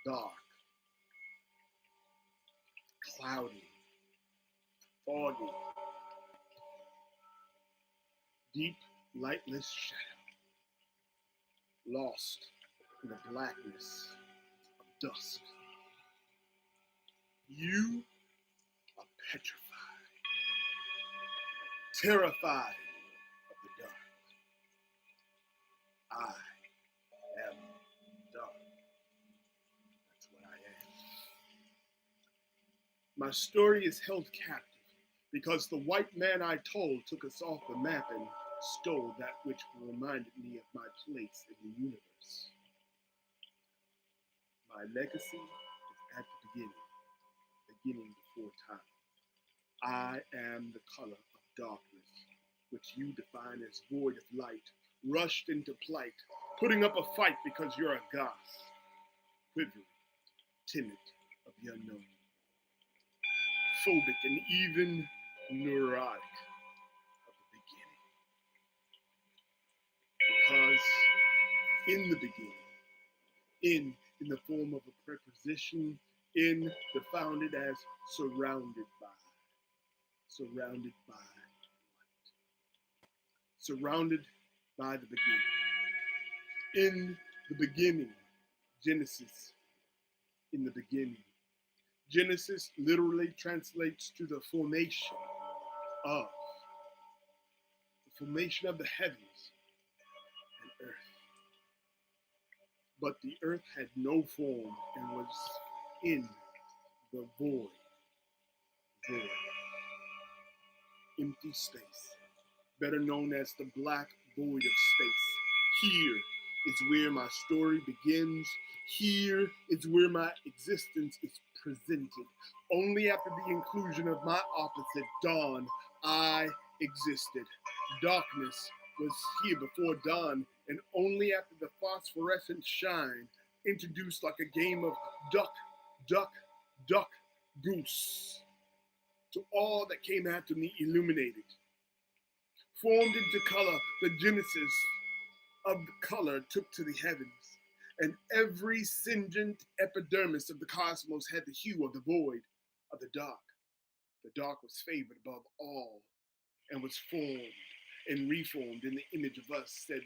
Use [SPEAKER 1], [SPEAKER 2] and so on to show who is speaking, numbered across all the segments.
[SPEAKER 1] dark, cloudy, foggy, deep, lightless shadow, lost in the blackness of dusk. You are petrified, terrified of the dark. I am dark. That's what I am. My story is held captive because the white man I told took us off the map and stole that which reminded me of my place in the universe. My legacy is at the beginning before time. I am the color of darkness, which you define as void of light, rushed into plight, putting up a fight because you're a goth, quivering, timid of the unknown, phobic and even neurotic of the beginning. Because in the beginning, in the form of a preposition, in defined as surrounded by, surrounded by, surrounded by the beginning. In the beginning, Genesis, in the beginning. Genesis literally translates to the of, the formation of the heavens and earth. But the earth had no form and was in the void, empty space, better known as the black void of space. Here is where my story begins. Here is where my existence is presented. Only after the inclusion of my opposite, dawn, I existed. Darkness was here before dawn, and only after the phosphorescent shine introduced like a game of duck, duck, duck, goose to all that came after me illuminated. Formed into color, the genesis of the color took to the heavens, and every singent epidermis of the cosmos had the hue of the void, of the dark. The dark was favored above all, and was formed and reformed in the image of us, said,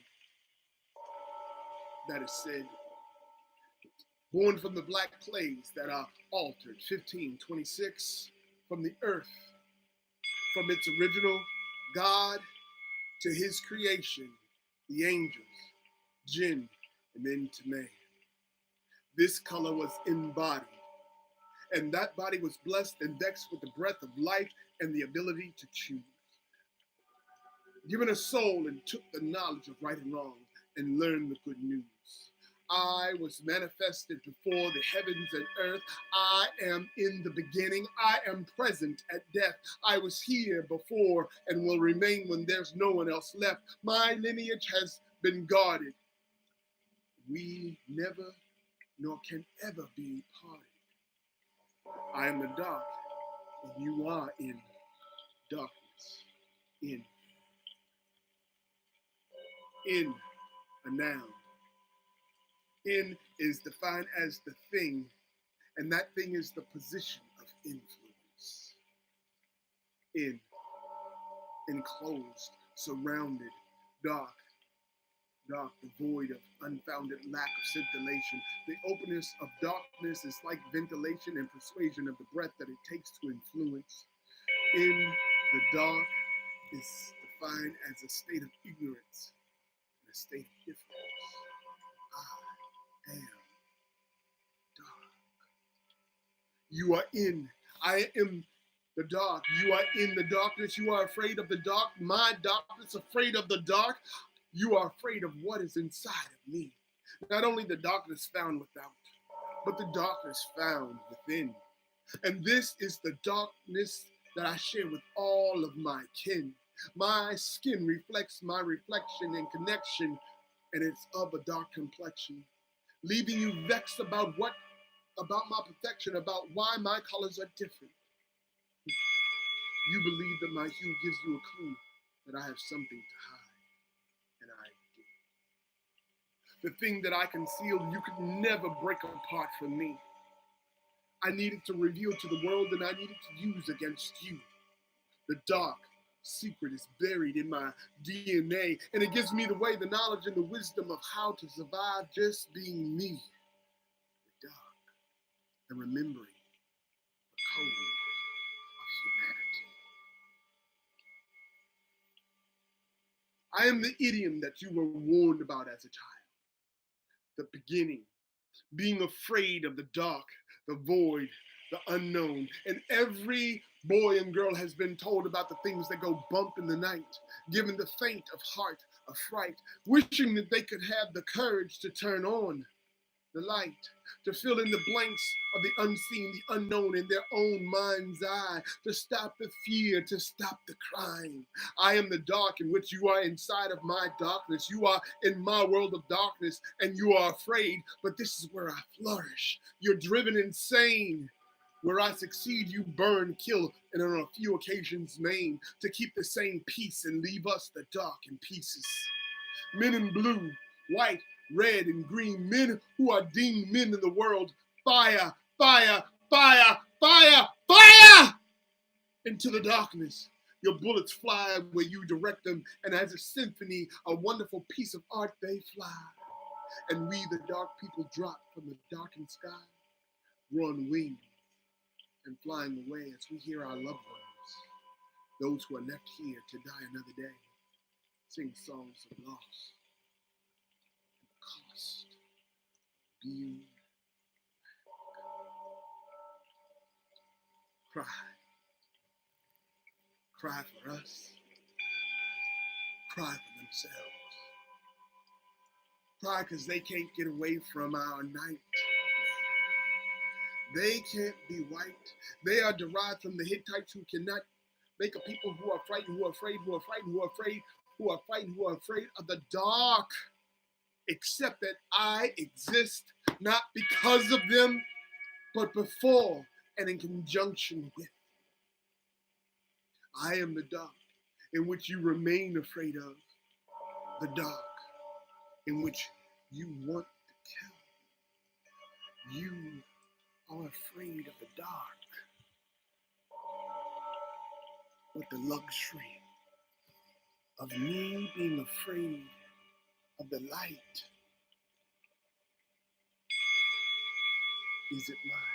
[SPEAKER 1] born from the black clays that are altered, 1526, from the earth, from its original God to his creation, the angels, jinn, and then to man. This color was embodied, and that body was blessed and vexed with the breath of life and the ability to choose. Given a soul and took the knowledge of right and wrong and learned the good news. I was manifested before the heavens and earth. I am in the beginning. I am present at death. I was here before and will remain when there's no one else left. My lineage has been guarded. We never nor can ever be parted. I am the dark, and you are in darkness. In a noun. In is defined as the thing, and that thing is the position of influence. In, enclosed, surrounded, dark, the void of unfounded lack of scintillation. The openness of darkness is like ventilation and persuasion of the breath that it takes to influence. In the dark is defined as a state of ignorance and a state of difference. I am dark. You are in. I am the dark. You are in the darkness. You are afraid of the dark. My darkness, afraid of the dark. You are afraid of what is inside of me. Not only the darkness found without, but the darkness found within. And this is the darkness that I share with all of my kin. My skin reflects my reflection and connection, and it's of a dark complexion, leaving you vexed about my perfection, about why my colors are different. You believe that my hue gives you a clue that I have something to hide, and I do. The thing that I concealed, you could never break apart from me. I needed to reveal to the world and I needed to use against you. The dark secret is buried in my DNA, and it gives me the way, the knowledge, and the wisdom of how to survive just being me. The dark, and remembering the code of humanity. I am the idiom that you were warned about as a child. The beginning, being afraid of the dark, the void, the unknown. And every boy and girl has been told about the things that go bump in the night, given the faint of heart, of fright, wishing that they could have the courage to turn on the light, to fill in the blanks of the unseen, the unknown in their own mind's eye, to stop the fear, to stop the crime. I am the dark in which you are inside of my darkness. You are in my world of darkness and you are afraid, but this is where I flourish. You're driven insane. Where I succeed, you burn, kill, and on a few occasions maim, to keep the same peace and leave us the dark in pieces. Men in blue, white, red, and green, men who are deemed men in the world, fire, fire, fire, fire, fire into the darkness. Your bullets fly where you direct them, and as a symphony, a wonderful piece of art, they fly. And we, the dark people, drop from the darkened sky, run wings, and flying away as we hear our loved ones, those who are left here to die another day, sing songs of loss and the cost of being back. Cry for us, cry for themselves, cry because they can't get away from our night. They can't be white. They are derived from the Hittites who cannot make a people who are frightened, who are afraid, who are frightened, who are afraid, who are frightened, who are afraid of the dark. Except that I exist not because of them, but before and in conjunction with. I am the dark in which you remain afraid of. The dark in which you want to kill. You are afraid of the dark, but the luxury of me being afraid of the light, is it mine?